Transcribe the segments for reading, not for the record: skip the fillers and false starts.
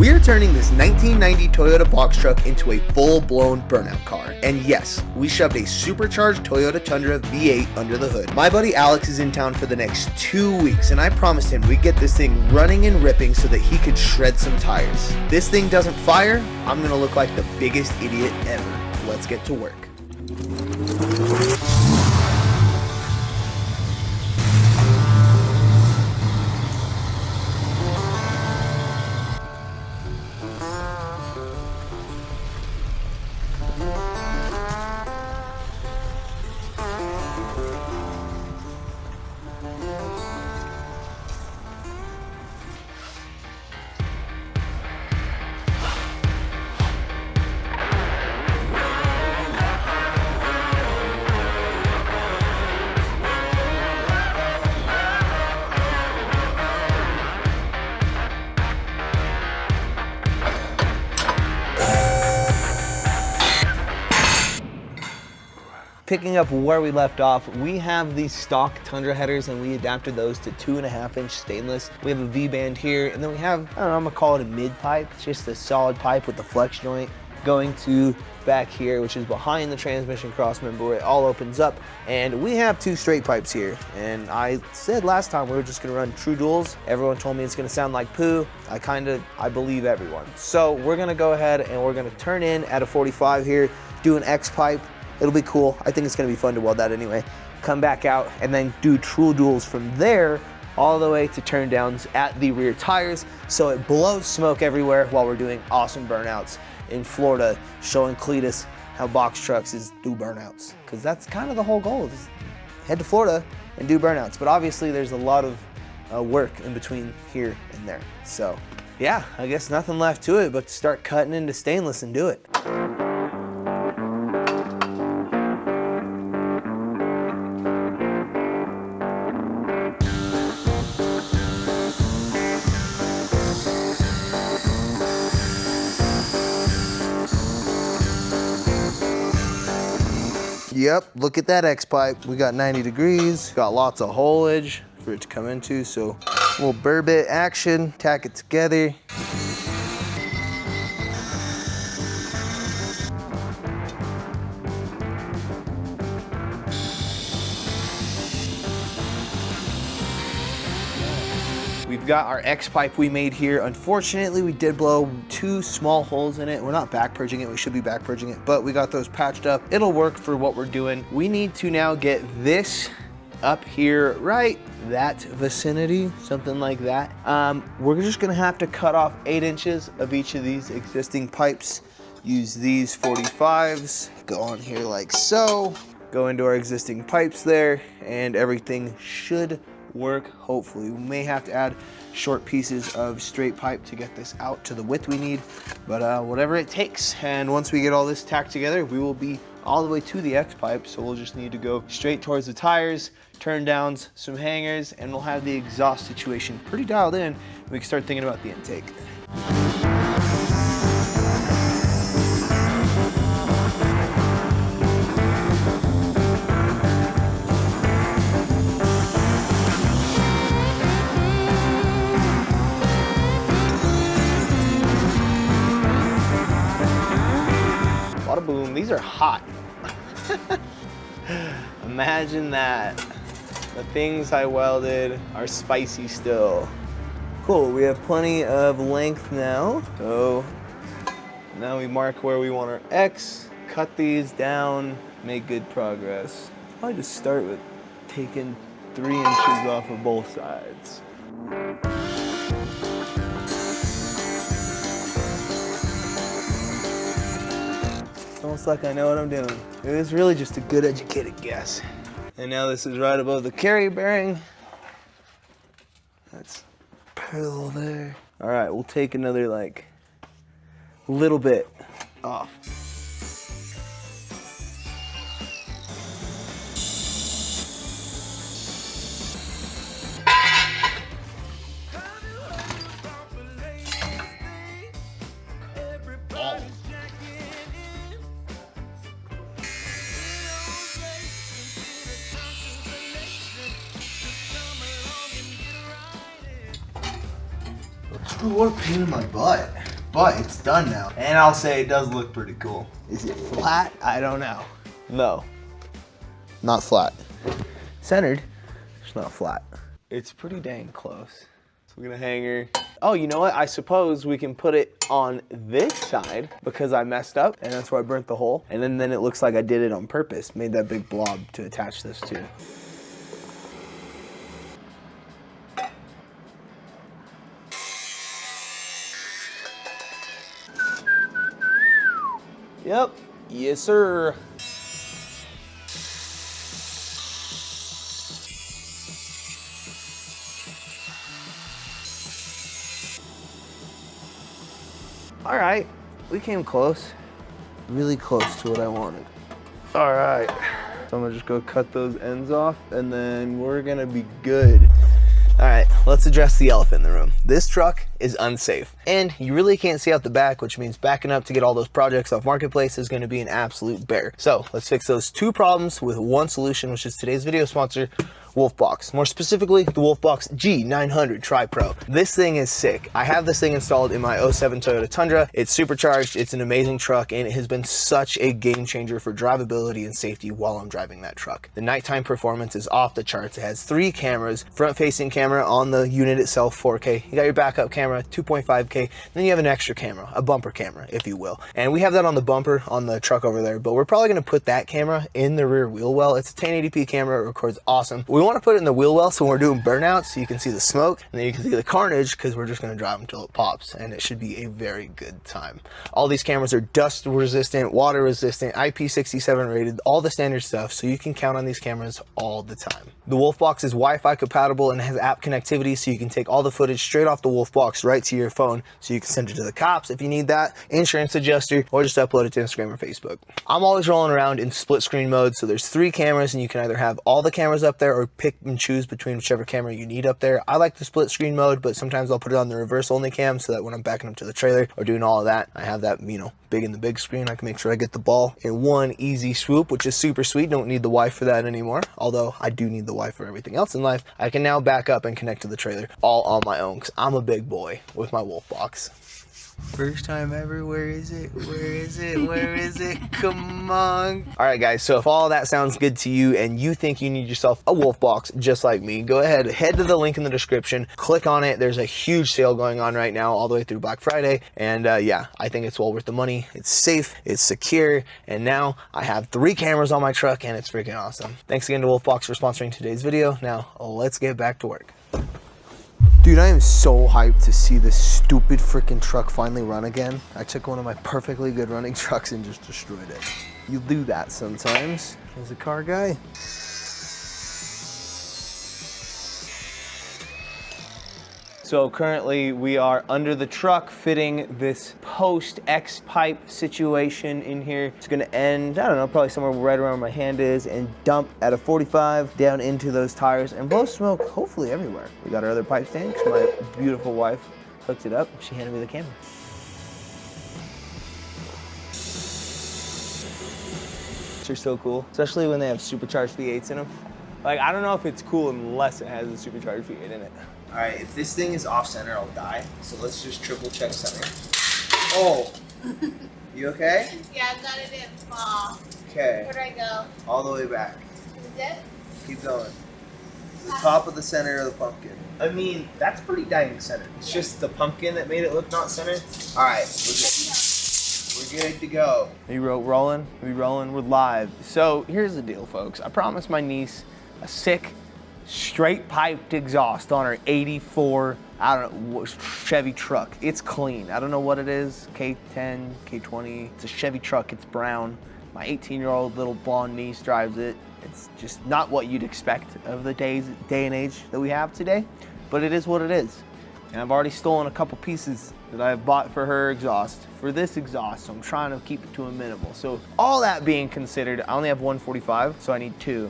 We're turning this 1990 Toyota box truck into a full-blown burnout car. And yes, we shoved a supercharged Toyota Tundra V8 under the hood. My buddy Alex is in town for the next 2 weeks, and I promised him we'd get this thing running and ripping so that he could shred some tires. This thing doesn't fire, I'm gonna look like the biggest idiot ever. Let's get to work. Picking up where we left off, we have these stock Tundra headers and we adapted those to 2.5-inch stainless. We have a V-band here, and then we have, I don't know, I'm gonna call it a mid pipe. It's just a solid pipe with the flex joint going to back here, which is behind the transmission crossmember where it all opens up. And we have 2 straight pipes here. And I said last time we were just gonna run true duals. Everyone told me it's gonna sound like poo. I believe everyone. So we're gonna go ahead and we're gonna turn in at a 45 here, do an X pipe. It'll be cool. I think it's gonna be fun to weld that anyway. Come back out and then do true duals from there all the way to turn downs at the rear tires so it blows smoke everywhere while we're doing awesome burnouts in Florida, showing Cletus how box trucks do burnouts. Because that's kind of the whole goal, is head to Florida and do burnouts. But obviously there's a lot of work in between here and there. So yeah, I guess nothing left to it but to start cutting into stainless and do it. Yep, look at that X pipe. We got 90 degrees, got lots of holage for it to come into, so a little burr bit action, tack it together. We've got our X pipe we made here. Unfortunately, we did blow 2 small holes in it. We're not back purging it, we should be back purging it, but we got those patched up. It'll work for what we're doing. We need to now get this up here, right that vicinity, something like that. We're just gonna have to cut off 8 inches of each of these existing pipes. Use these 45s, go on here like so, go into our existing pipes there, and everything should work, hopefully. We may have to add short pieces of straight pipe to get this out to the width we need, but whatever it takes. And once we get all this tacked together, we will be all the way to the X pipe, so we'll just need to go straight towards the tires, turn downs, some hangers, and we'll have the exhaust situation pretty dialed in. We can start thinking about the intake. Boom, these are hot. Imagine that. The things I welded are spicy still. Cool, we have plenty of length now. So now we mark where we want our X, cut these down, make good progress. I'll just start with taking 3 inches off of both sides. Almost like I know what I'm doing. It was really just a good educated guess. And now this is right above the carry bearing. That's parallel there. All right, we'll take another like little bit off. What a pain in my butt. but it's done now. And I'll say it does look pretty cool. Is it flat? I don't know. No, not flat. Centered, it's not flat. It's pretty dang close. So we're gonna hang her. Oh, you know what? I suppose we can put it on this side because I messed up and that's where I burnt the hole. And then it looks like I did it on purpose. Made that big blob to attach this to. Yep, yes sir. All right, we came close, really close to what I wanted. All right, so I'm gonna just go cut those ends off and then we're gonna be good. All right, let's address the elephant in the room. This truck is unsafe and you really can't see out the back, which means backing up to get all those projects off Marketplace is gonna be an absolute bear. So let's fix those two problems with one solution, which is today's video sponsor, Wolfbox. More specifically, the Wolfbox G900 Tripro. This thing is sick. I have this thing installed in my 07 Toyota Tundra. It's supercharged, it's an amazing truck, and it has been such a game changer for drivability and safety while I'm driving that truck. The nighttime performance is off the charts. It has 3 cameras, front-facing camera on the unit itself, 4K. You got your backup camera, 2.5K. Then you have an extra camera, a bumper camera, if you will. And we have that on the bumper on the truck over there, but we're probably gonna put that camera in the rear wheel well. It's a 1080p camera, it records awesome. We want to put it in the wheel well so when we're doing burnout so you can see the smoke and then you can see the carnage because we're just going to drive until it pops and it should be a very good time. All these cameras are dust resistant, water resistant, IP67 rated, all the standard stuff, so you can count on these cameras all the time. The Wolfbox is Wi-Fi compatible and has app connectivity so you can take all the footage straight off the Wolfbox right to your phone so you can send it to the cops if you need that, insurance adjuster, or just upload it to Instagram or Facebook. I'm always rolling around in split screen mode, so there's 3 cameras and you can either have all the cameras up there or pick and choose between whichever camera you need up there. I like the split screen mode, but sometimes I'll put it on the reverse only cam so that when I'm backing up to the trailer or doing all of that, I have that, you know, big in the big screen. I can make sure I get the ball in one easy swoop, which is super sweet. Don't need the Wi for that anymore. Although I do need the Wi for everything else in life. I can now back up and connect to the trailer all on my own because I'm a big boy with my Wolfbox. First time ever, where is it? Where is it? Where is it? Come on. All right, guys, so if all that sounds good to you and you think you need yourself a Wolfbox just like me, go ahead, head to the link in the description, click on it. There's a huge sale going on right now all the way through Black Friday. And yeah, I think it's well worth the money. It's safe, it's secure, and now I have 3 cameras on my truck and it's freaking awesome. Thanks again to Wolfbox for sponsoring today's video. Now, let's get back to work. Dude, I am so hyped to see this stupid freaking truck finally run again. I took one of my perfectly good running trucks and just destroyed it. You do that sometimes as a car guy. So currently we are under the truck fitting this post X pipe situation in here. It's gonna end, I don't know, probably somewhere right around where my hand is and dump at a 45 down into those tires and blow smoke hopefully everywhere. We got our other pipe stand because my beautiful wife hooked it up. She handed me the camera. They're so cool, especially when they have supercharged V8s in them. Like, I don't know if it's cool unless it has a supercharged V8 in it. All right, if this thing is off center, I'll die. So let's just triple check center. Oh, you okay? Yeah, I got it in fall. Okay. Where do I go? All the way back. Is it? Keep going. The top of the center of the pumpkin. I mean, that's pretty dang centered. It's just the pumpkin that made it look not centered. All right, we're good. We're good to go. Are you rolling? Are we rolling? We're live. So here's the deal, folks. I promised my niece a sick, straight piped exhaust on her 84, I don't know, Chevy truck. It's clean. I don't know what it is, K10, K20. It's a Chevy truck, it's brown. My 18-year-old little blonde niece drives it. It's just not what you'd expect of the day and age that we have today, but it is what it is. And I've already stolen a couple pieces that I've bought for her exhaust, for this exhaust, so I'm trying to keep it to a minimal. So all that being considered, I only have 145, so I need 2.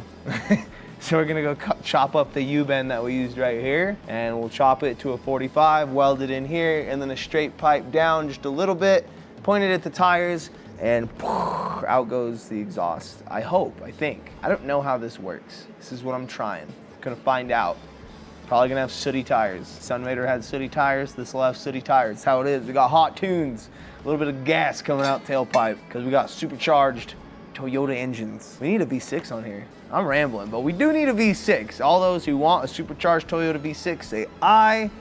So we're gonna go chop up the U-bend that we used right here, and we'll chop it to a 45, weld it in here, and then a straight pipe down just a little bit, point it at the tires, and out goes the exhaust. I hope, I think. I don't know how this works. This is what I'm trying. Gonna find out. Probably gonna have sooty tires. Sunmator had sooty tires, this will have sooty tires. That's how it is. We got hot tunes, a little bit of gas coming out tailpipe because we got supercharged Toyota engines. We need a V6 on here. I'm rambling, but we do need a V6. All those who want a supercharged Toyota V6 say I,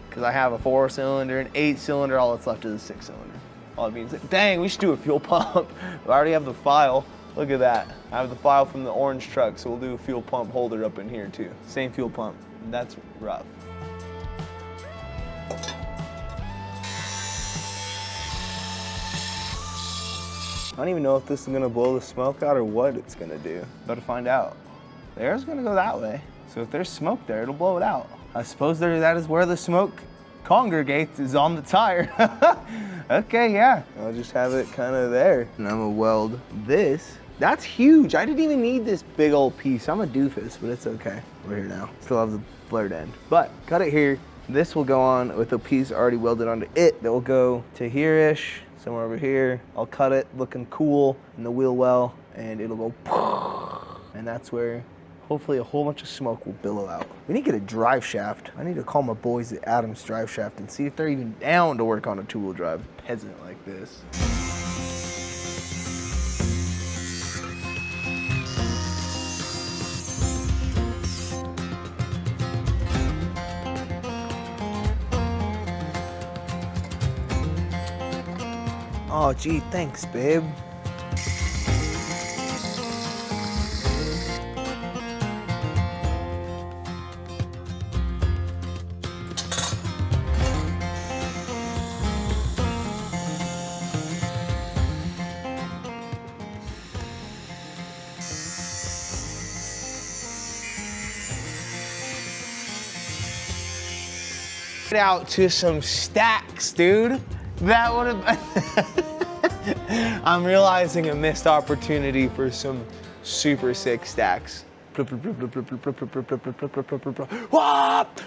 because I have a 4-cylinder, an 8-cylinder, all that's left is a 6-cylinder. All it means, dang, we should do a fuel pump. I already have the file. Look at that. I have the file from the orange truck, so we'll do a fuel pump holder up in here too. Same fuel pump. That's rough. I don't even know if this is gonna blow the smoke out or what it's gonna do. Better find out. The air's gonna go that way. So if there's smoke there, it'll blow it out. I suppose that is where the smoke congregates, is on the tire. Okay, yeah. I'll just have it kind of there. And I'm gonna weld this. That's huge. I didn't even need this big old piece. I'm a doofus, but it's okay. We're here now. Still have the flared end. But cut it here. This will go on with a piece already welded onto it that will go to here-ish. Somewhere over here. I'll cut it looking cool in the wheel well, and it'll go, and that's where hopefully a whole bunch of smoke will billow out. We need to get a drive shaft. I need to call my boys at Adams Drive Shaft and see if they're even down to work on a two-wheel drive peasant like this. Oh, gee, thanks, babe. Out to some stacks, dude. That would have I'm realizing a missed opportunity for some super sick stacks. Wop,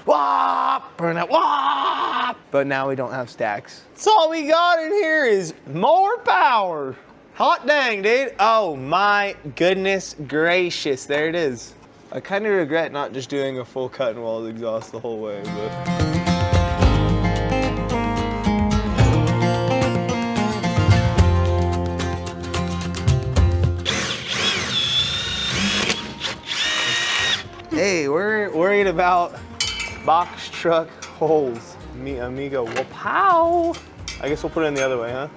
wop, burnout, wop. But now we don't have stacks. So all we got in here is more power. Hot dang, dude. Oh my goodness gracious, there it is. I kind of regret not just doing a full cut and weld exhaust the whole way, but. Hey, we're worried about box truck holes. Amigo, wow. I guess we'll put it in the other way, huh?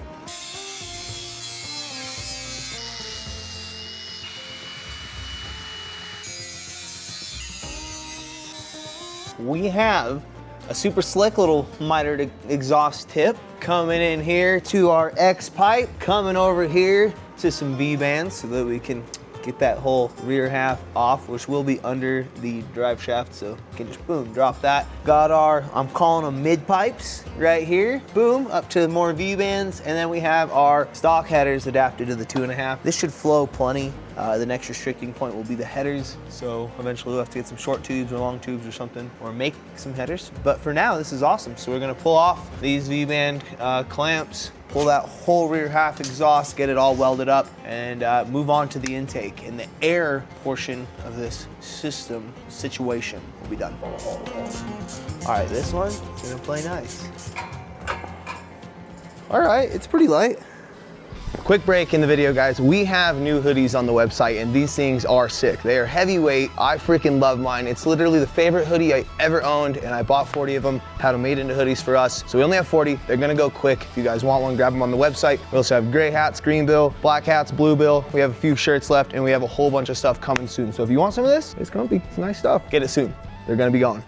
We have a super slick little mitered exhaust tip coming in here to our X pipe, coming over here to some V-bands so that we can get that whole rear half off, which will be under the drive shaft, so you can just boom, drop that. Got our, I'm calling them mid pipes right here, boom, up to more V-bands, and then we have our stock headers adapted to the 2.5. This should flow plenty. The next restricting point will be the headers, so eventually we'll have to get some short tubes or long tubes or something, or make some headers. But for now, this is awesome. So we're gonna pull off these V-band clamps, pull that whole rear half exhaust, get it all welded up, and move on to the intake. And the air portion of this situation will be done. All right, this one's gonna play nice. All right, it's pretty light. Quick break in the video, guys. We have new hoodies on the website, and these things are sick. They are heavyweight. I freaking love mine. It's literally the favorite hoodie I ever owned, and I bought 40 of them, had them made into hoodies for us. So we only have 40. They're gonna go quick. If you guys want one, grab them on the website. We also have gray hats, green bill, black hats, blue bill. We have a few shirts left, and we have a whole bunch of stuff coming soon. So if you want some of this, it's comfy. It's nice stuff. Get it soon. They're gonna be gone.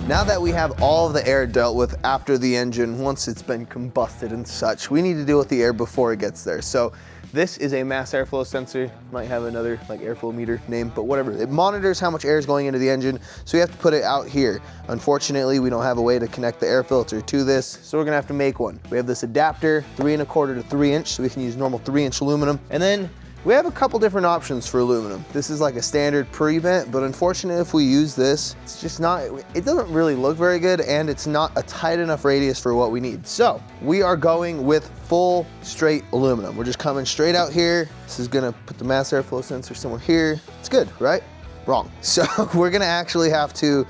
Now that we have all of the air dealt with after the engine, once it's been combusted and such, we need to deal with the air before it gets there. So this is a mass airflow sensor. Might have another like airflow meter name, but whatever. It monitors how much air is going into the engine, so we have to put it out here. Unfortunately, we don't have a way to connect the air filter to this, so we're gonna have to make one. We have this adapter, 3 1/4 to 3 inch, so we can use normal 3-inch aluminum. And then We have a couple different options for aluminum. This is like a standard pre-bent, but unfortunately if we use this, it's just not, it doesn't really look very good, and it's not a tight enough radius for what we need. So we are going with full straight aluminum. We're just coming straight out here. This is gonna put the mass airflow sensor somewhere here. It's good, right? Wrong. So we're gonna actually have to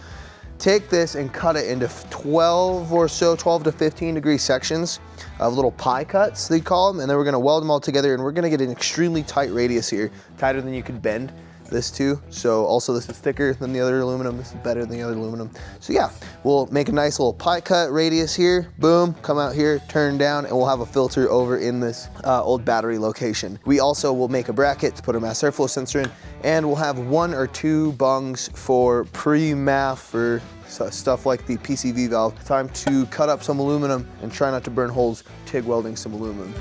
take this and cut it into 12 or so, 12 to 15 degree sections of little pie cuts, they call them, and then we're gonna weld them all together, and we're gonna get an extremely tight radius here, tighter than you could bend this too. So also this is thicker than the other aluminum, this is better than the other aluminum. So yeah, we'll make a nice little pie cut radius here, boom, come out here, turn down, and we'll have a filter over in this old battery location. We also will make a bracket to put a mass airflow sensor in, and we'll have 1 or 2 bungs for pre-MAF for stuff like the PCV valve. Time to cut up some aluminum and try not to burn holes, TIG welding some aluminum.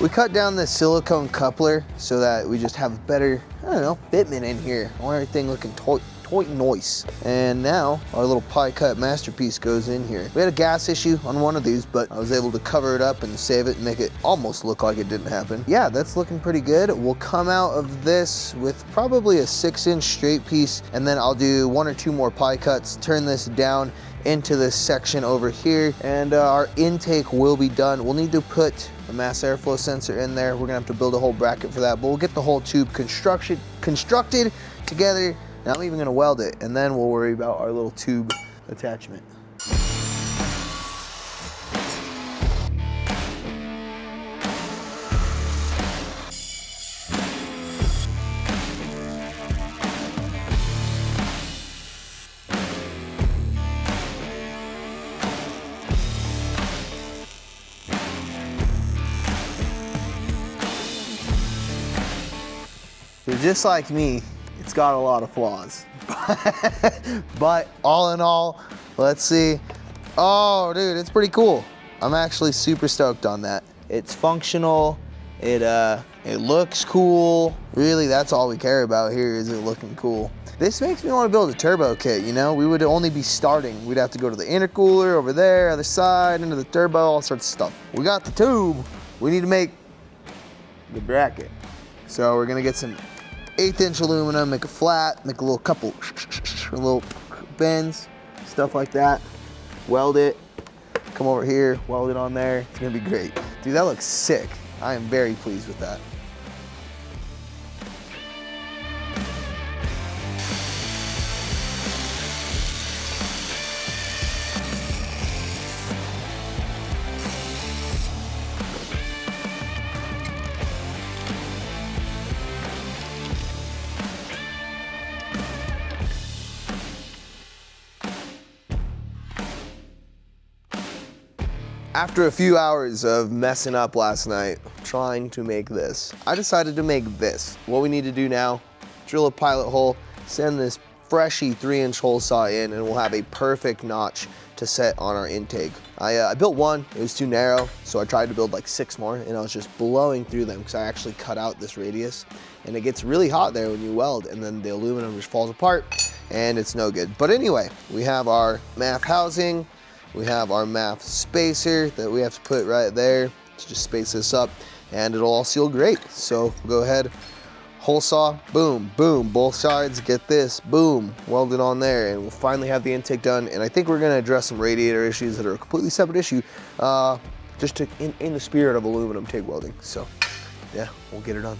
We cut down this silicone coupler so that we just have better, I don't know, fitment in here. I want everything looking tight and nice. And now our little pie cut masterpiece goes in here. We had a gas issue on one of these, but I was able to cover it up and save it and make it almost look like it didn't happen. Yeah, that's looking pretty good. We'll come out of this with probably a 6-inch straight piece, and then I'll do 1 or 2 more pie cuts, turn this down into this section over here, and our intake will be done. We'll need to put a mass airflow sensor in there. We're gonna have to build a whole bracket for that, but we'll get the whole tube constructed together, and I'm even gonna weld it, and then we'll worry about our little tube attachment. Just like me, it's got a lot of flaws. But all in all, let's see. Oh, dude, it's pretty cool. I'm actually super stoked on that. It's functional. It looks cool. Really, that's all we care about here, is it looking cool. This makes me want to build a turbo kit, you know? We would only be starting. We'd have to go to the intercooler over there, other side, into the turbo, all sorts of stuff. We got the tube. We need to make the bracket. So we're gonna get some 1/8-inch aluminum, make a flat, make a little couple little bends, stuff like that. Weld it, come over here, weld it on there. It's gonna be great. Dude, that looks sick. I am very pleased with that. After a few hours of messing up last night, trying to make this, I decided to make this. What we need to do now, drill a pilot hole, send this freshy 3-inch hole saw in, and we'll have a perfect notch to set on our intake. I built one, it was too narrow, so I tried to build like 6 more, and I was just blowing through them because I actually cut out this radius, and it gets really hot there when you weld, and then the aluminum just falls apart, and it's no good. But anyway, we have our MAF housing, we have our MAF spacer that we have to put right there to just space this up, and it'll all seal great. So go ahead, hole saw, boom, boom, both sides, get this, boom, weld it on there, and we'll finally have the intake done. And I think we're gonna address some radiator issues that are a completely separate issue, just to, in the spirit of aluminum TIG welding. So yeah, we'll get it done.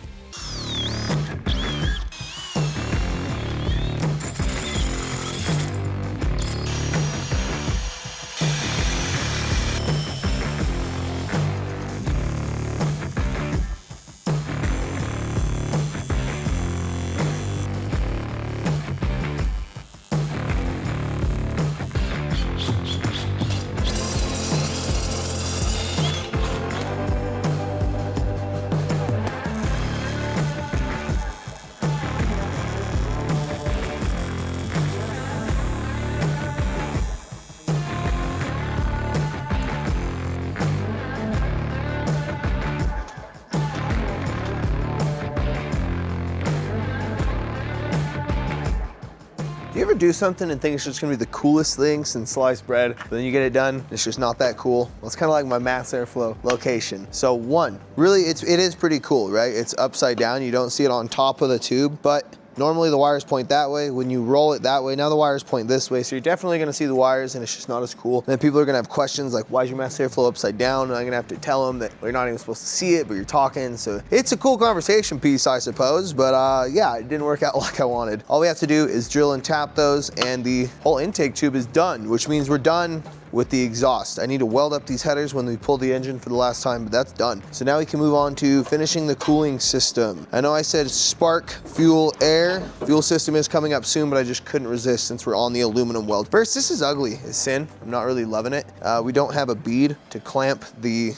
do something and think it's just gonna be the coolest thing since sliced bread, but then you get it done, it's just not that cool? Well, it's kind of like my mass airflow location. So one, really it is pretty cool, right? It's upside down, you don't see it on top of the tube, but normally the wires point that way. When you roll it that way, now the wires point this way. So you're definitely gonna see the wires and it's just not as cool. And then people are gonna have questions like, why is your mass airflow upside down? And I'm gonna have to tell them that you're not even supposed to see it, but you're talking. So it's a cool conversation piece, I suppose. But yeah, it didn't work out like I wanted. All we have to do is drill and tap those and the whole intake tube is done, which means we're done with the exhaust. I need to weld up these headers when we pull the engine for the last time, but that's done. So now we can move on to finishing the cooling system. I know I said spark, fuel, air. Fuel system is coming up soon, but I just couldn't resist since we're on the aluminum weld. First, this is ugly as sin. I'm not really loving it. We don't have a bead to clamp the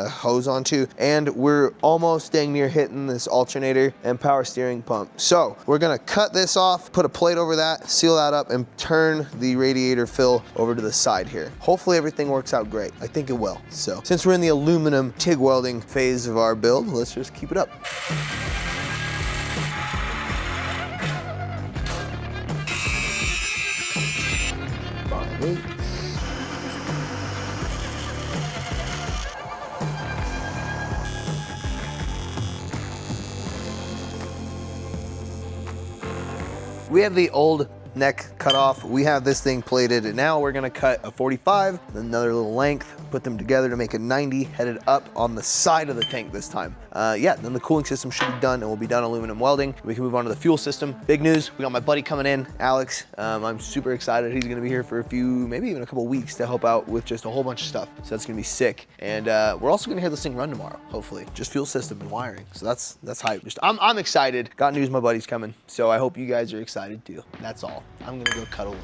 hose onto, and we're almost dang near hitting this alternator and power steering pump. So we're gonna cut this off, put a plate over that, seal that up, and turn the radiator fill over to the side here. Hopefully everything works out great. I think it will. So since we're in the aluminum TIG welding phase of our build, let's just keep it up. We have the old neck cut off. We have this thing plated, and now we're gonna cut a 45, another little length, put them together to make a 90 headed up on the side of the tank this time. Yeah, then the cooling system should be done and we'll be done aluminum welding. We can move on to the fuel system. Big news, we got my buddy coming in, Alex. I'm super excited. He's gonna be here for a few, maybe even a couple weeks to help out with just a whole bunch of stuff. So that's gonna be sick. And we're also gonna hear this thing run tomorrow, hopefully. Just fuel system and wiring. So that's hype. I'm excited. Got news, my buddy's coming. So I hope you guys are excited too. That's all. I'm gonna go cuddle.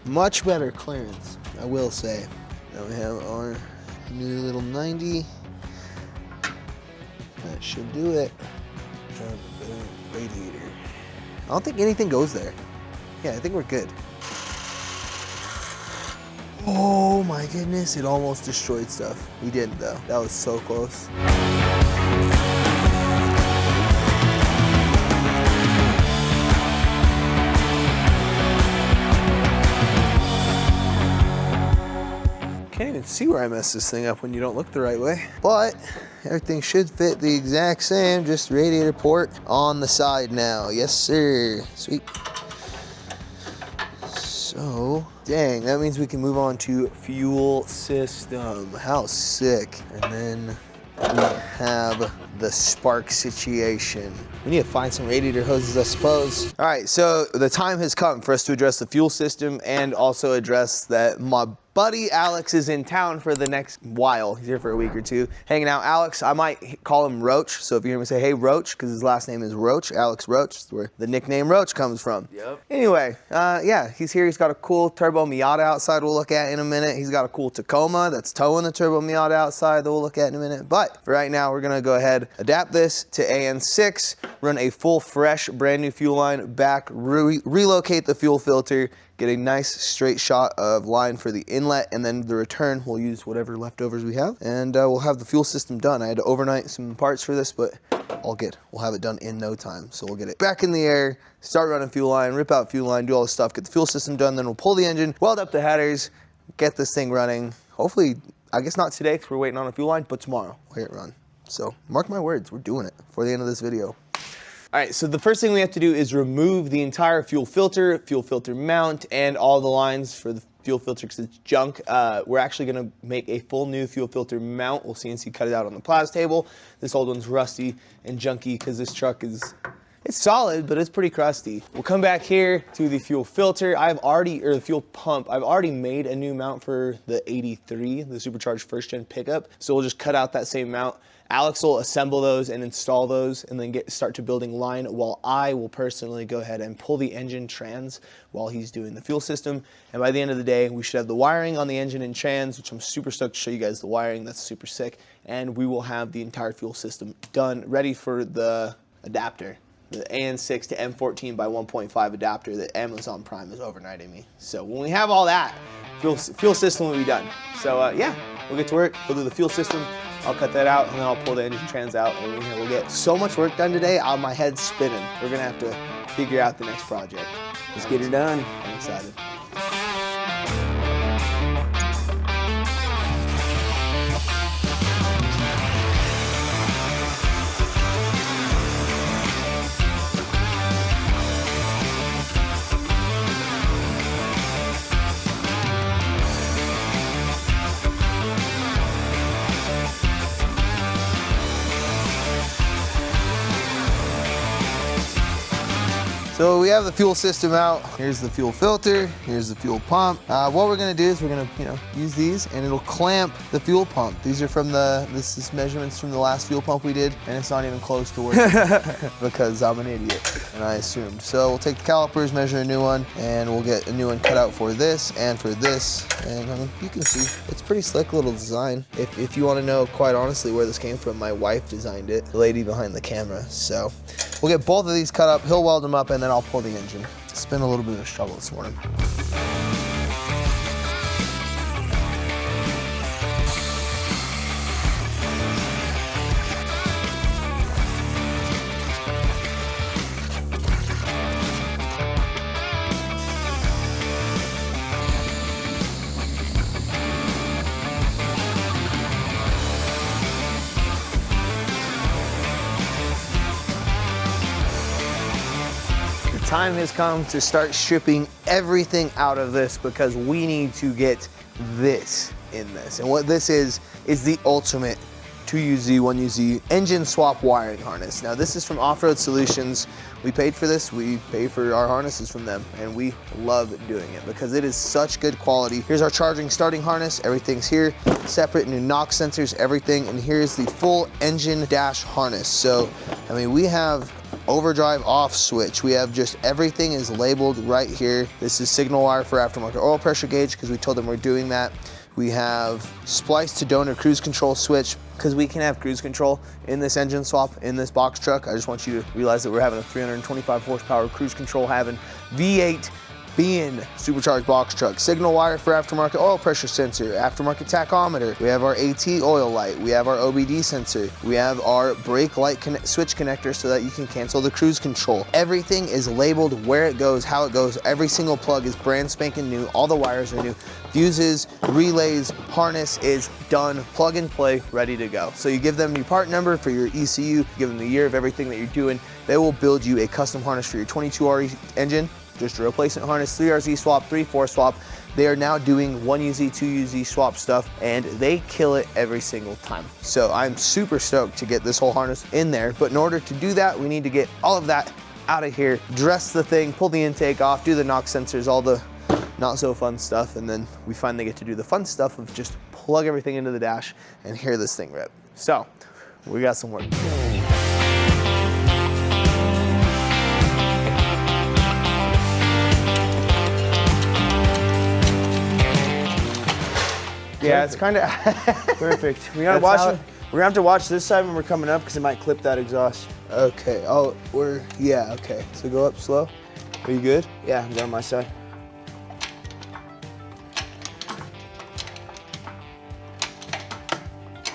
Much better clearance, I will say. Now we have our new little 90. That should do it. Radiator. I don't think anything goes there. Yeah, I think we're good. Oh my goodness, it almost destroyed stuff. We didn't though. That was so close. Can't even see where I messed this thing up when you don't look the right way. But everything should fit the exact same, just radiator port on the side now. Yes, sir. Sweet. So, dang, that means we can move on to fuel system. How sick. And then we have the spark situation. We need to find some radiator hoses, I suppose. All right, so the time has come for us to address the fuel system and also address that my buddy Alex is in town for the next while. He's here for a week or two, hanging out. Alex, I might call him Roach. So if you hear me say, hey, Roach, because his last name is Roach, Alex Roach, that's where the nickname Roach comes from. Yep. Anyway, yeah, he's here. He's got a cool turbo Miata outside we'll look at in a minute. He's got a cool Tacoma that's towing the turbo Miata outside that we'll look at in a minute. But for right now, we're gonna go ahead, adapt this to AN6, run a full, fresh, brand new fuel line back, relocate the fuel filter, get a nice straight shot of line for the inlet, and then the return, we'll use whatever leftovers we have, and we'll have the fuel system done. I had to overnight some parts for this, but all good. We'll have it done in no time. So we'll get it back in the air, start running fuel line, rip out fuel line, do all this stuff, get the fuel system done, then we'll pull the engine, weld up the headers, get this thing running. Hopefully, I guess not today because we're waiting on a fuel line, but tomorrow we'll hear it run. So mark my words, we're doing it before the end of this video. All right, so the first thing we have to do is remove the entire fuel filter mount, and all the lines for the fuel filter because it's junk. We're actually gonna make a full new fuel filter mount. We'll CNC cut it out on the plas table. This old one's rusty and junky because this truck is, it's solid, but it's pretty crusty. We'll come back here to the fuel filter. The fuel pump. I've already made a new mount for the 83, the supercharged first gen pickup. So we'll just cut out that same mount. Alex will assemble those and install those and then start to building line, while I will personally go ahead and pull the engine trans while he's doing the fuel system. And by the end of the day, we should have the wiring on the engine and trans, which I'm super stoked to show you guys the wiring. That's super sick. And we will have the entire fuel system done, ready for the adapter. the AN6 to M14 by 1.5 adapter that Amazon Prime is overnighting me. So when we have all that, fuel system will be done. So yeah, we'll get to work. We'll do the fuel system. I'll cut that out, and then I'll pull the engine trans out, and we'll get so much work done today. My head's spinning. We're gonna have to figure out the next project. Let's get it done. I'm excited. So we have the fuel system out. Here's the fuel filter, here's the fuel pump. What we're gonna do is we're gonna, use these, and it'll clamp the fuel pump. These are from this is measurements from the last fuel pump we did, and it's not even close to working because I'm an idiot, and I assumed. So we'll take the calipers, measure a new one, and we'll get a new one cut out for this and for this. And I mean, you can see, it's pretty slick little design. If you wanna know, quite honestly, where this came from, my wife designed it, the lady behind the camera. So we'll get both of these cut up, he'll weld them up, and then I'll pull the engine. It's been a little bit of a struggle this morning. Time has come to start stripping everything out of this because we need to get this in this. And what this is the ultimate 2UZ, 1UZ engine swap wiring harness. Now this is from Off-Road Solutions. We paid for this, we pay for our harnesses from them, and we love doing it because it is such good quality. Here's our charging starting harness, everything's here, separate new knock sensors, everything, and here's the full engine dash harness. So, I mean, we have overdrive off switch. We have just everything is labeled right here. This is signal wire for aftermarket oil pressure gauge because we told them we're doing that. We have splice to donor cruise control switch because we can have cruise control in this engine swap in this box truck. I just want you to realize that we're having a 325 horsepower cruise control having V8 being supercharged box truck. Signal wire for aftermarket oil pressure sensor, aftermarket tachometer. We have our AT oil light. We have our OBD sensor. We have our brake light switch connector so that you can cancel the cruise control. Everything is labeled where it goes, how it goes. Every single plug is brand spanking new. All the wires are new. Fuses, relays, harness is done, plug and play, ready to go. So you give them your part number for your ECU, give them the year of everything that you're doing. They will build you a custom harness for your 22RE engine, just a replacement harness, 3RZ swap, 3/4 swap. They are now doing 1UZ, 2UZ swap stuff, and they kill it every single time. So I'm super stoked to get this whole harness in there, but in order to do that, we need to get all of that out of here, dress the thing, pull the intake off, do the knock sensors, all the not so fun stuff, and then we finally get to do the fun stuff of just plug everything into the dash and hear this thing rip. So we got some work. Yeah, it's kind of perfect. We gotta watch it. We're gonna have to watch this side when we're coming up because it might clip that exhaust. Okay. Oh, okay. So go up slow. Are you good? Yeah, I'm on my side.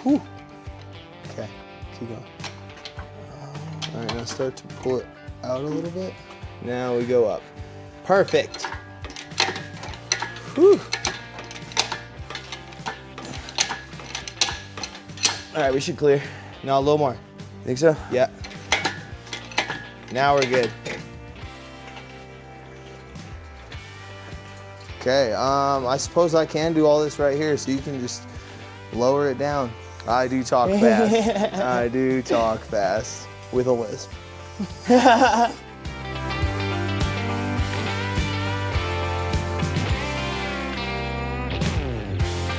Whew. Okay, keep going. All right, now start to pull it out a little bit. Now we go up. Perfect. Whew. All right, we should clear. No, a little more. Think so? Yeah. Now we're good. Okay, I suppose I can do all this right here, so you can just lower it down. I do talk fast. I do talk fast with a lisp.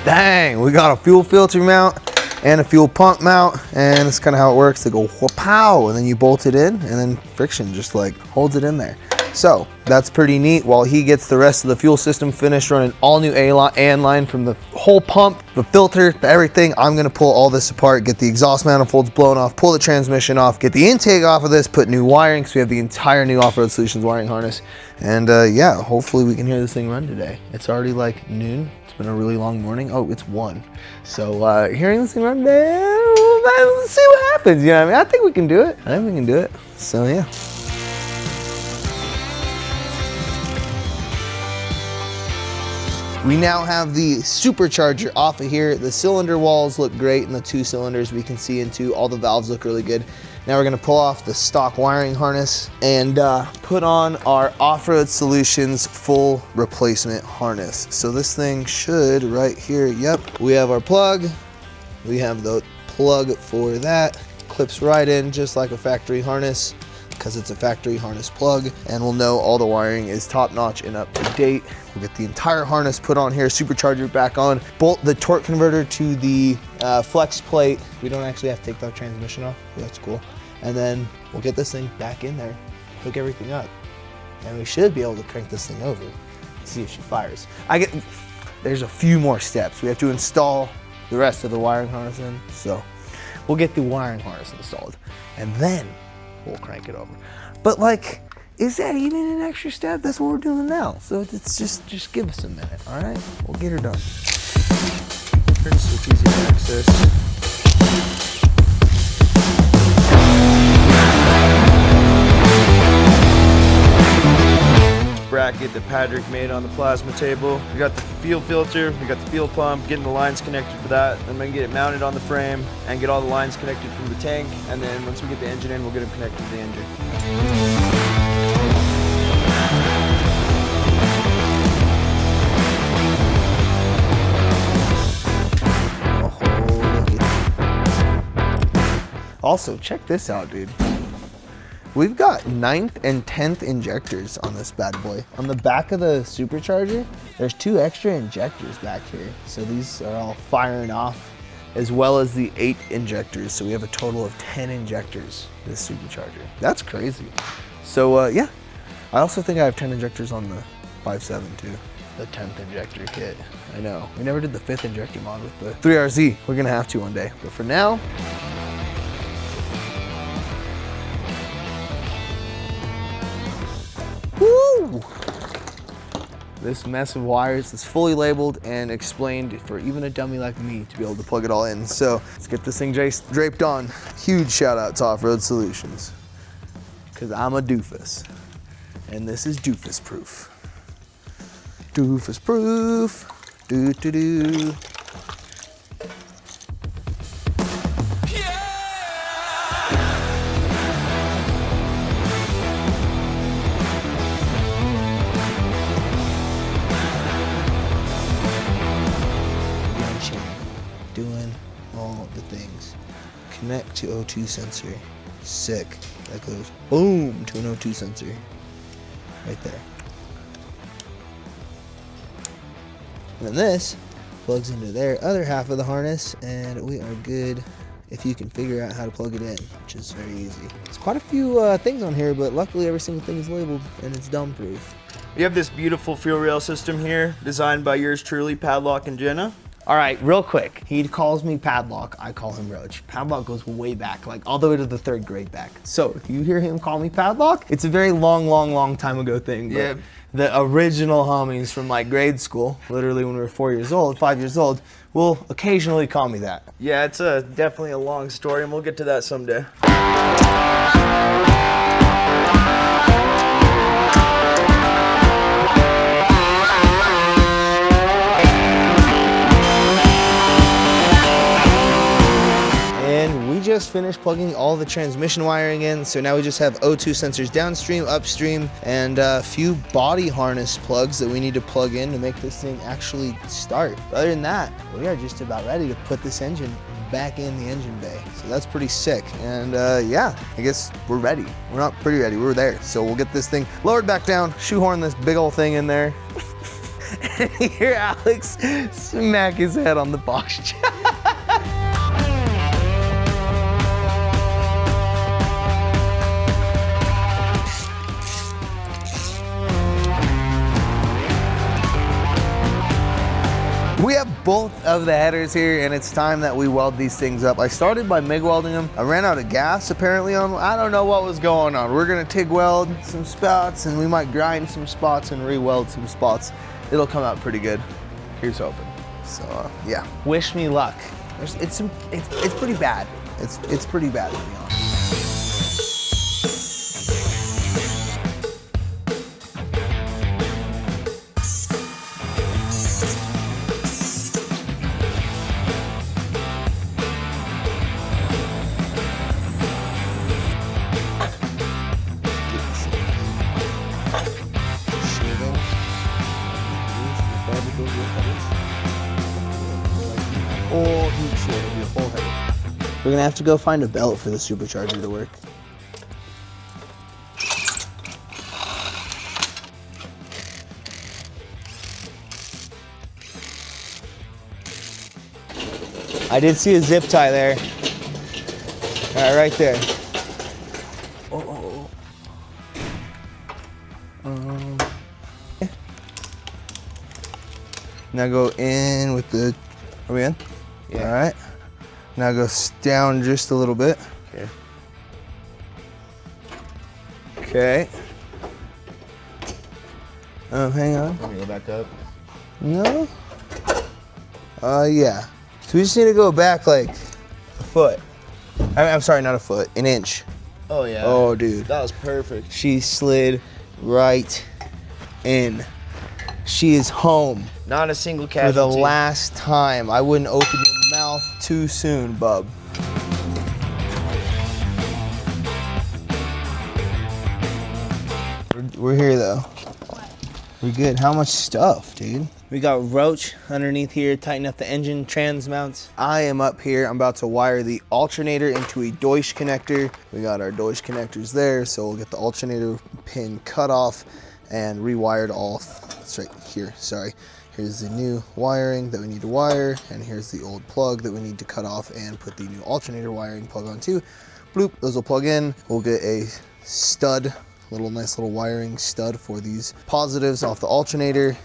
Dang, we got a fuel filter mount and a fuel pump mount, and that's kind of how it works. They go wha-pow, and then you bolt it in, and then friction just like holds it in there. So that's pretty neat. While he gets the rest of the fuel system finished, running all new AN line from the whole pump, the filter, everything, I'm gonna pull all this apart, get the exhaust manifolds blown off, pull the transmission off, get the intake off of this, put new wiring, so we have the entire new Off-Road Solutions wiring harness. And yeah, hopefully we can hear this thing run today. It's already like noon. It's been a really long morning. Oh, it's 1. So hearing this thing run today, let's see what happens. You know what I mean? I think we can do it. I think we can do it. So yeah. We now have the supercharger off of here. The cylinder walls look great in the 2 cylinders we can see into. All the valves look really good. Now we're gonna pull off the stock wiring harness and put on our Off-Road Solutions full replacement harness. So this thing should right here, yep. We have our plug. We have the plug for that. Clips right in just like a factory harness, because it's a factory harness plug, and we'll know all the wiring is top notch and up to date. We'll get the entire harness put on here, supercharger back on, bolt the torque converter to the flex plate. We don't actually have to take the transmission off, so that's cool. And then we'll get this thing back in there, hook everything up, and we should be able to crank this thing over and see if she fires. There's a few more steps. We have to install the rest of the wiring harness in, so we'll get the wiring harness installed, and then we'll crank it over. But like, is that even an extra step? That's what we're doing now. So it's just give us a minute, all right? We'll get her done. Turn switch easy to access. Bracket that Patrick made on the plasma table. We got the fuel filter, we got the fuel pump, getting the lines connected for that. Then we can get it mounted on the frame and get all the lines connected from the tank. And then once we get the engine in, we'll get them connected to the engine. Also, check this out, dude. We've got 9th and 10th injectors on this bad boy. On the back of the supercharger, there's 2 extra injectors back here. So these are all firing off, as well as the 8 injectors. So we have a total of 10 injectors, this supercharger. That's crazy. So yeah, I also think I have 10 injectors on the 5.7 too. The 10th injector kit. I know, we never did the 5th injector mod with the 3RZ. We're gonna have to one day, but for now, woo! This mess of wires is fully labeled and explained for even a dummy like me to be able to plug it all in. So let's get this thing draped on. Huge shout out to Off-Road Solutions, because I'm a doofus and this is doofus proof. Doofus proof, do do do. Doing all the things. Connect to O2 sensor. Sick. That goes boom to an O2 sensor. Right there. And then this plugs into their other half of the harness, and we are good if you can figure out how to plug it in, which is very easy. There's quite a few things on here, but luckily every single thing is labeled and it's dumb proof. We have this beautiful fuel rail system here, designed by yours truly, Padlock and Jenna. All right, real quick. He calls me Padlock, I call him Roach. Padlock goes way back, like all the way to the 3rd grade back. So if you hear him call me Padlock, it's a very long time ago thing. But Yeah. The original homies from like grade school, literally when we were 4 years old, 5 years old, will occasionally call me that. Yeah, it's definitely a long story, and we'll get to that someday. Just finished plugging all the transmission wiring in, so now we just have O2 sensors downstream, upstream, and a few body harness plugs that we need to plug in to make this thing actually start. But other than that, we are just about ready to put this engine back in the engine bay. So that's pretty sick. And yeah, I guess we're ready. We're not pretty ready, we're there. So we'll get this thing lowered back down, shoehorn this big old thing in there. And hear Alex smack his head on the box jack. both of the headers here, and it's time that we weld these things up. I started by MIG welding them. I ran out of gas apparently on, I don't know what was going on. We're gonna TIG weld some spots, and we might grind some spots and re-weld some spots. It'll come out pretty good. Here's hoping. So yeah, wish me luck. It's pretty bad. It's pretty bad, to be honest. We're gonna have to go find a belt for the supercharger to work. I did see a zip tie there. All right, right there. Now go in with the, are we in? Yeah. All right. Now go down just a little bit. Okay. Okay. Hang on. Let me go back up. No? Yeah. So we just need to go back like a foot. I'm sorry, not a foot, an inch. Oh yeah. Oh dude. That was perfect. She slid right in. She is home. Not a single For casualty. the last time. I wouldn't open your mouth too soon, bub. We're here though. We're good. How much stuff, dude? We got roach underneath here, tighten up the engine trans mounts. I am up here. I'm about to wire the alternator into a Deutsch connector. We got our Deutsch connectors there, so we'll get the alternator pin cut off and rewired all. It's right here, sorry. Here's the new wiring that we need to wire, and here's the old plug that we need to cut off and put the new alternator wiring plug on too. Bloop, those will plug in. We'll get a stud, nice little wiring stud for these positives off the alternator.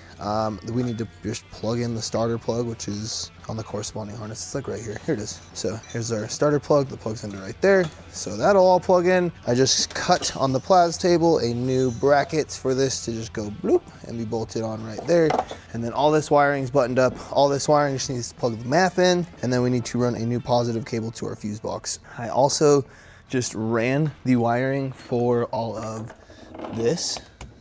We need to just plug in the starter plug, which is on the corresponding harness. It's like right here. Here it is. So here's our starter plug that plugs into right there. So that'll all plug in. I just cut on the plas table a new bracket for this to just go bloop and be bolted on right there. And then all this wiring is buttoned up. All this wiring just needs to plug the MAF in, and then we need to run a new positive cable to our fuse box. I also just ran the wiring for all of this.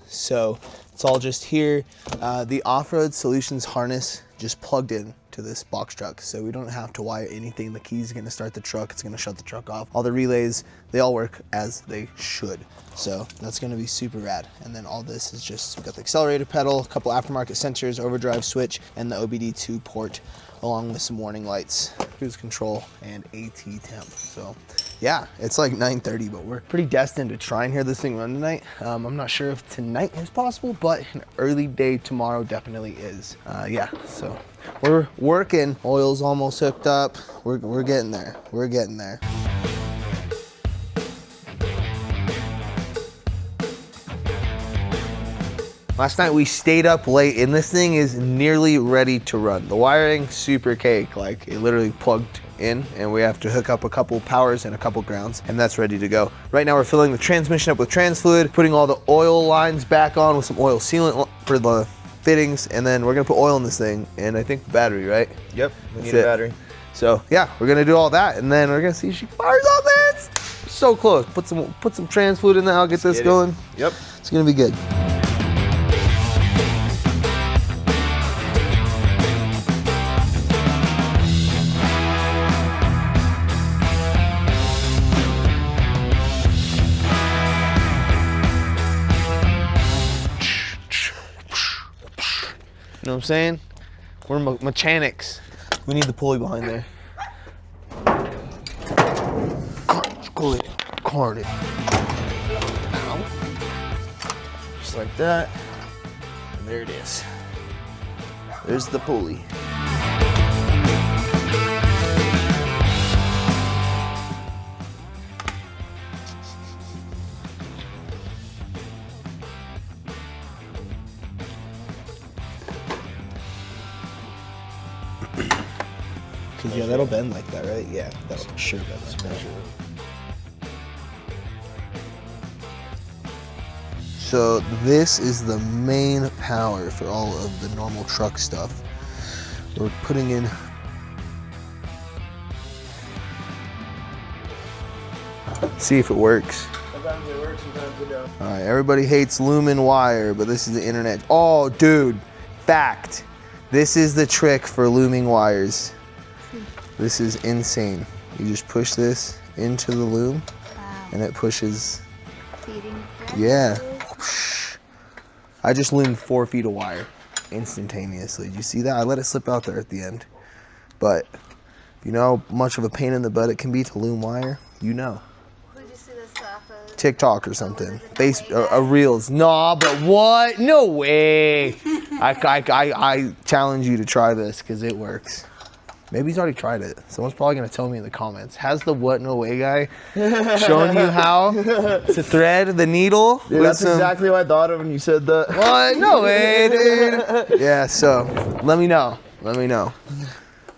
So it's all just here. The Off-Road Solutions harness just plugged in to this box truck, so we don't have to wire anything. The key's gonna start the truck, it's gonna shut the truck off. All the relays, they all work as they should. So that's gonna be super rad. And then all this is just, we got the accelerator pedal, a couple aftermarket sensors, overdrive switch, and the OBD2 port, along with some warning lights, cruise control, and AT temp. So yeah, it's like 9:30, but we're pretty destined to try and hear this thing run tonight. I'm not sure if tonight is possible, but an early day tomorrow definitely is. Yeah, so we're working. Oil's almost hooked up. We're getting there. We're getting there. Last night we stayed up late, and this thing is nearly ready to run. The wiring, super cake, like it literally plugged in, and we have to hook up a couple powers and a couple grounds, and that's ready to go. Right now we're filling the transmission up with trans fluid, putting all the oil lines back on with some oil sealant for the fittings, and then we're gonna put oil in this thing, and I think the battery, right? Yep, we need a battery. So yeah, we're gonna do all that, and then we're gonna see if she fires on this. So close. Put some trans fluid in there. I'll get this going. Yep. It's gonna be good. You know what I'm saying? We're mechanics. We need the pulley behind there. Card it. Just like that. And there it is. There's the pulley. Yeah, that'll bend like that, right? Yeah, that'll for sure bend. So this is the main power for all of the normal truck stuff. We're putting in. See if it works. Sometimes it works, sometimes it don't. All right, everybody hates lumen wire, but this is the internet. Oh, dude, fact. This is the trick for looming wires. This is insane. You just push this into the loom, and it pushes. Feeding. Yeah. I just loomed 4 feet of wire instantaneously. Did you see that? I let it slip out there at the end. But if you know how much of a pain in the butt it can be to loom wire, you know. Who'd you see this off of? TikTok or something. Reels. Nah, but what? No way. I challenge you to try this because it works. Maybe he's already tried it. Someone's probably going to tell me in the comments. Has the what no way guy shown you how to thread the needle? Dude, that's exactly what I thought of when you said that. What? No way, dude. Yeah, so let me know. Let me know.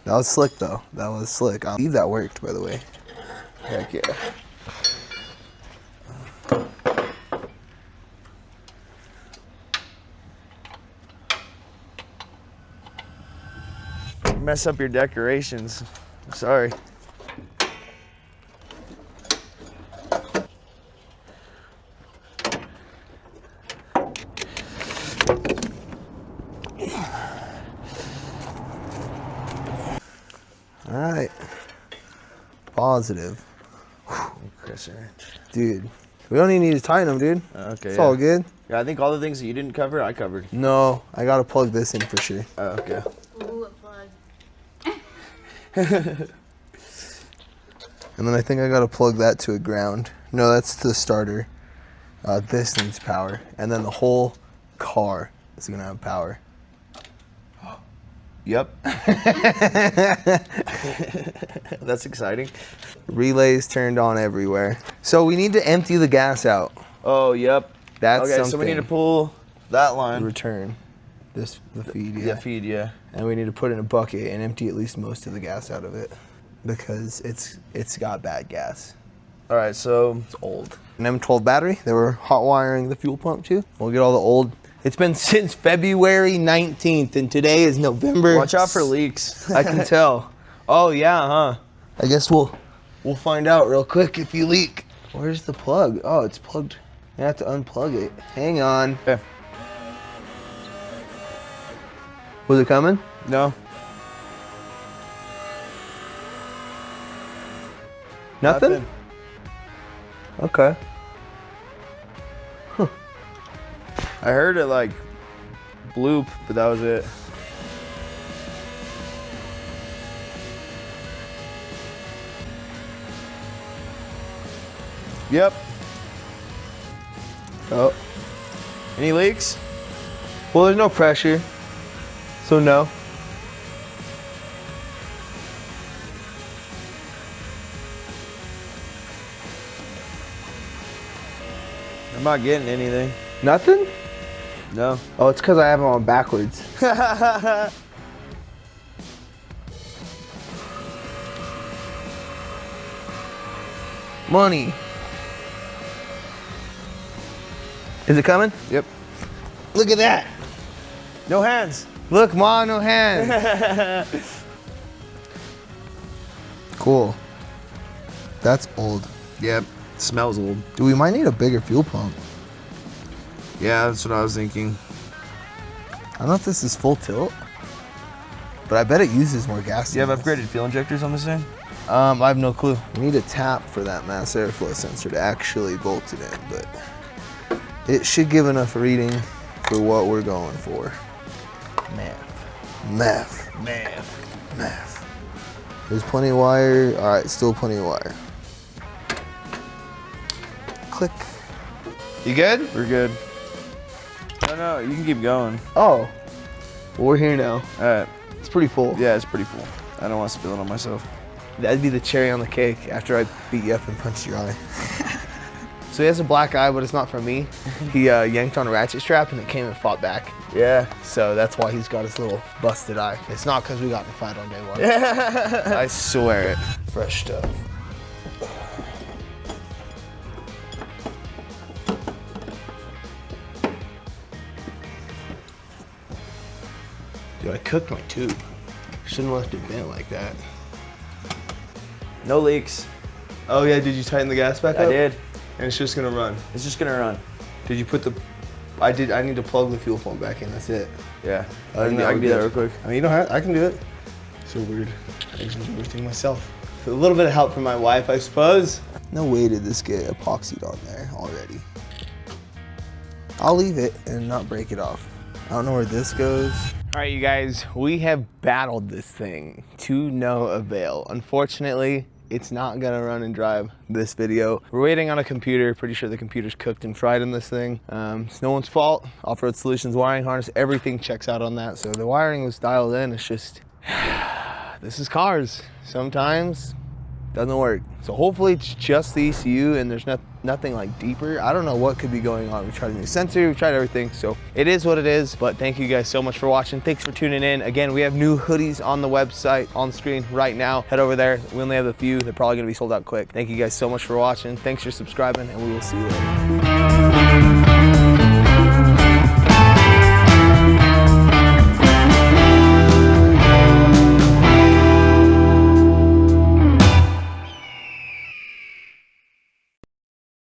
That was slick, though. That was slick. I believe that worked, by the way. Heck yeah. Mess up your decorations. Sorry. All right. Positive. Dude, we don't even need to tighten them, dude. Okay. It's all good. Yeah, I think all the things that you didn't cover, I covered. No, I got to plug this in for sure. Oh, okay. Ooh, a plug. And then I think I got to plug that to a ground. No, that's the starter. This needs power. And then the whole car is going to have power. Yep. That's exciting. Relays turned on everywhere. So we need to empty the gas out. Oh, yep. That's okay, something. so we need to pull that line. Return. The feed, yeah. The feed, yeah. And we need to put it in a bucket and empty at least most of the gas out of it because it's got bad gas. All right, so It's old. An M12 battery. They were hot wiring the fuel pump too. We'll get all the old. It's been since February 19th and today is November. watch out for leaks. I can tell. Oh yeah, huh? I guess we'll find out real quick if you leak. Where's the plug? Oh, it's plugged. I have to unplug it. Hang on. Yeah. Was it coming? No. Nothing? Okay. I heard it like bloop, but that was it. Yep. Oh. Any leaks? Well, there's no pressure, so no. I'm not getting anything. Nothing? No. Oh, it's because I have them on backwards. Money. Is it coming? Yep. Look at that. No hands. Look, Ma, no hands. Cool. That's old. Yep. Smells old. Dude, we might need a bigger fuel pump. Yeah, that's what I was thinking. I don't know if this is full tilt, but I bet it uses more gas. Do you have than this. upgraded fuel injectors on this thing? I have no clue. We need a tap for that mass airflow sensor to actually bolt it in, but it should give enough reading for what we're going for. Math. There's plenty of wire. All right, still plenty of wire. Click. You good? We're good. No, you can keep going. Oh, well, we're here now. All right. It's pretty full. Yeah, it's pretty full. I don't want to spill it on myself. That'd be the cherry on the cake after I beat you up and punched your eye. So he has a black eye, but it's not from me. He yanked on a ratchet strap and it came and fought back. Yeah. So that's why he's got his little busted eye. It's not because we got in a fight on day one. I swear it. Fresh stuff. Dude, I cooked my tube. Shouldn't have left it bent like that. No leaks. Oh yeah, did you tighten the gas back up? I did. And it's just gonna run. It's just gonna run. Did you put the, I need to plug the fuel pump back in, that's it. Yeah. I I can do that real quick. I mean, you don't have, I can do it. So weird. I just do everything myself. A little bit of help from my wife, I suppose. No way did this get epoxied on there already. I'll leave it and not break it off. I don't know where this goes. All right, you guys, we have battled this thing to no avail. Unfortunately, it's not gonna run and drive this video. We're waiting on a computer. Pretty sure the computer's cooked and fried in this thing. It's no one's fault. Off-Road Solutions wiring harness, everything checks out on that. So the wiring was dialed in. It's just, this is cars. Sometimes doesn't work. So hopefully it's just the ECU and there's nothing like deeper. I don't know what could be going on. We tried a new sensor, we tried everything. So it is what it is, but thank you guys so much for watching. Thanks for tuning in. Again, we have new hoodies on the website on screen right now. Head over there. We only have a few. They're probably gonna be sold out quick. Thank you guys so much for watching. Thanks for subscribing and we will see you later.